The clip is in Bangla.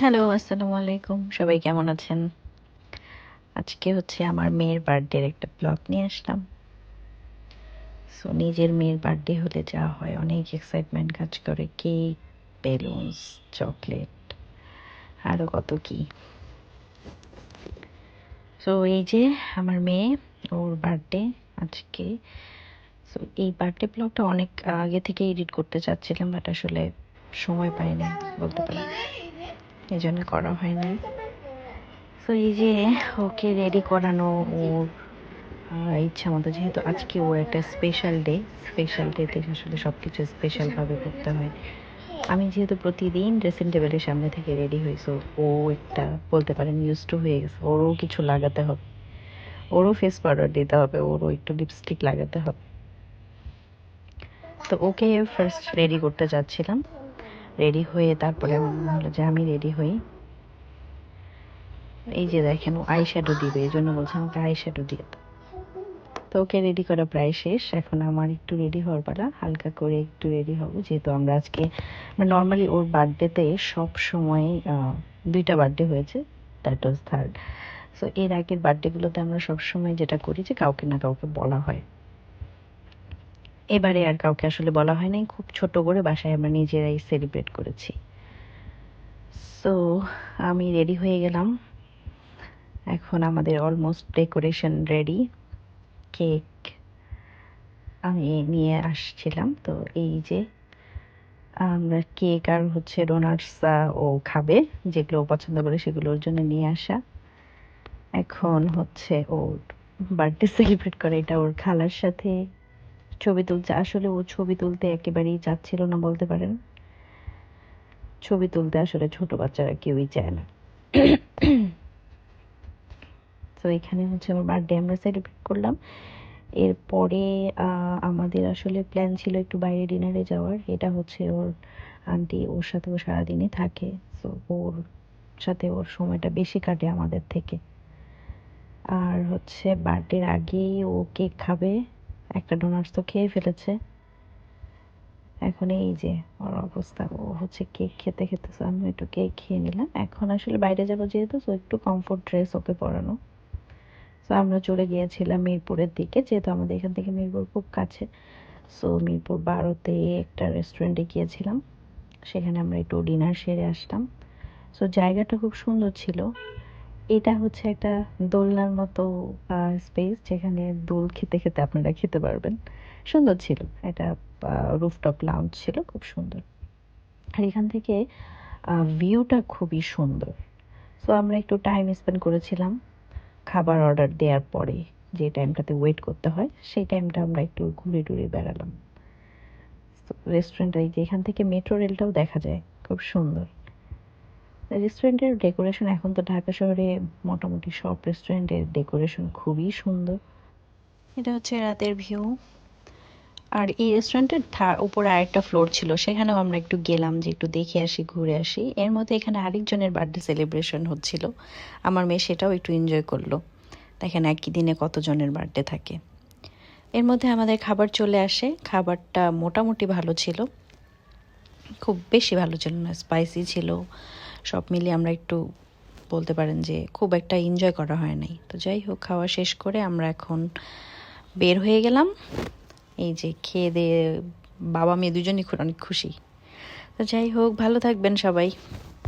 হ্যালো, আসসালামু আলাইকুম। সবাই কেমন আছেন? আজকে হচ্ছে আমার মেয়ের বার্থডের একটা ব্লগ নিয়ে আসলাম। সো নিজের মেয়ের বার্থডে হলে যা হয়, অনেক এক্সাইটমেন্ট কাজ করে। কেক, বেলুনস, চকলেট, আরও কত কি। সো এই যে আমার মেয়ে, ওর বার্থডে আজকে। সো এই বার্থডে ব্লগটা অনেক আগে থেকে এডিট করতে চাচ্ছিলাম, বাট আসলে সময় পাইনি বলতে পারি, এই জন্য করা হয়নি। সো এই যে ওকে রেডি করানো, ওর ইচ্ছা মতো, যেহেতু আজকে ওর একটা স্পেশাল ডেতে আসলে সব কিছু স্পেশালভাবে করতে হয়। আমি যেহেতু প্রতিদিন ড্রেসিং টেবিলের সামনে থেকে রেডি হই, সো ও একটা বলতে পারেন ইউজ টু হয়ে গেছে। ওরও কিছু লাগাতে হবে, ওরও ফেস পাউডার দিতে হবে, ওরও একটু লিপস্টিক লাগাতে হবে। তো ওকে ফার্স্ট রেডি করতে যাচ্ছিলাম। রেডি হয়ে তারপরে আমার মনে হলো যে আমি রেডি হই। এই যে দেখেন, ও আই শ্যাডো দিবে, এই জন্য বলছে আমাকে আই শ্যাডো দিয়ে দাও। তো ওকে রেডি করা প্রায় শেষ, এখন আমার একটু রেডি হওয়ার পালা। হালকা করে একটু রেডি হব, যেহেতু আমরা আজকে নর্মালি ওর বার্থডেতে সব সময় দুইটা বার্থডে হয়েছে, দ্যাট ওয়াজ থার্ড। সো এর আগের বার্থডেগুলোতে আমরা সবসময় যেটা করি যে কাউকে না কাউকে বলা হয়। এবারে আর কাউকে আসলে বলা হয় নাই, খুব ছোট করে বাসায় আমরা নিজেরাই সেলিব্রেট করেছি। সো আমি রেডি হয়ে গেলাম, এখন আমাদের অলমোস্ট ডেকোরেশন রেডি। কেক আমি নিয়ে আসছিলাম, তো এই যে আমরা কেক আর হচ্ছে ডোনাটস ও খাবে, যেগুলো ও পছন্দ করে সেগুলো ওর জন্য নিয়ে আসা। এখন হচ্ছে ওর বার্থডে সেলিব্রেট করে, এটা ওর খালার সাথে ছবি তুলছে। আসলে ও ছবি তুলতে একেবারেই চাচ্ছিল না বলতে পারেন। ছবি তুলতে আসলে ছোট বাচ্চারা কেউই চায় না। তো এখানে হচ্ছে আমার বার্থডে আমরা সেলিব্রেট করলাম। এরপরে আমাদের আসলে প্ল্যান ছিল একটু বাইরে ডিনারে যাওয়ার। এটা হচ্ছে ওর আন্টি, ওর সাথে ও সারাদিনই থাকে। সো ওর সাথে ওর সময়টা বেশি কাটে আমাদের থেকে। আর হচ্ছে বার্থডের আগেই ও কেক খাবে, একটা ডোনাটস তো খেয়ে ফেলেছে। এখন এই যে ওর অবস্থা, ও হচ্ছে কেক খেতে খেতে, আমি একটু কেক খেয়ে নিলাম। এখন আসলে বাইরে যাবো যেহেতু, তো একটু কমফোর্ট ড্রেস ওকে পরানো। তো আমরা চলে গিয়েছিলাম মিরপুরের দিকে, যেহেতু আমাদের এখান থেকে মিরপুর খুব কাছে। সো মিরপুর 12-তে একটা রেস্টুরেন্টে গিয়েছিলাম, সেখানে আমরা একটু ডিনার সেরে আসলাম। সো জায়গাটা খুব সুন্দর ছিল। এটা হচ্ছে একটা দোলনার মতো স্পেস, যেখানে দোল খেতে খেতে আপনারা খেতে পারবেন। সুন্দর ছিল এটা। রুফটপ লাউঞ্জ ছিল, খুব সুন্দর। আর এখান থেকে ভিউটা খুবই সুন্দর। সো আমরা একটু টাইম স্পেন্ড করেছিলাম খাবার অর্ডার দেওয়ার পরে। যে টাইমটাতে ওয়েট করতে হয় সেই টাইমটা আমরা একটু ঘুরে টুরে বেড়ালাম। রেস্টুরেন্টটা, এই যে এখান থেকে মেট্রো রেলটাও দেখা যায়, খুব সুন্দর। রেস্টুরেন্টের ডেকোরেশন, এখন তো ঢাকা শহরে মোটামুটি সব রেস্টুরেন্টের ডেকোরেশন খুবই সুন্দর। এটা হচ্ছে রাতের ভিউ। আর এই রেস্টুরেন্টের উপরে আরেকটা ফ্লোর ছিল, সেখানেও আমরা একটু গেলাম যে একটু দেখে আসি, ঘুরে আসি। এর মধ্যে এখানে আরেকজনের বার্থডে সেলিব্রেশন হচ্ছিল, আমার মেয়ে সেটাও একটু এনজয় করলো। দেখেন একই দিনে কতজনের বার্থডে থাকে। এর মধ্যে আমাদের খাবার চলে আসে। খাবারটা মোটামুটি ভালো ছিল, খুব বেশি ভালো ছিল না, স্পাইসি ছিল। সব মিলিয়ে আমরা একটু বলতে পারেন যে খুব একটা এনজয় করা হয় নাই। তো যাই হোক, খাওয়া শেষ করে আমরা এখন বের হয়ে গেলাম। এই যে খেয়ে দিয়ে বাবা মেয়ে দুজনই অনেক খুশি। তো যাই হোক, ভালো থাকবেন সবাই।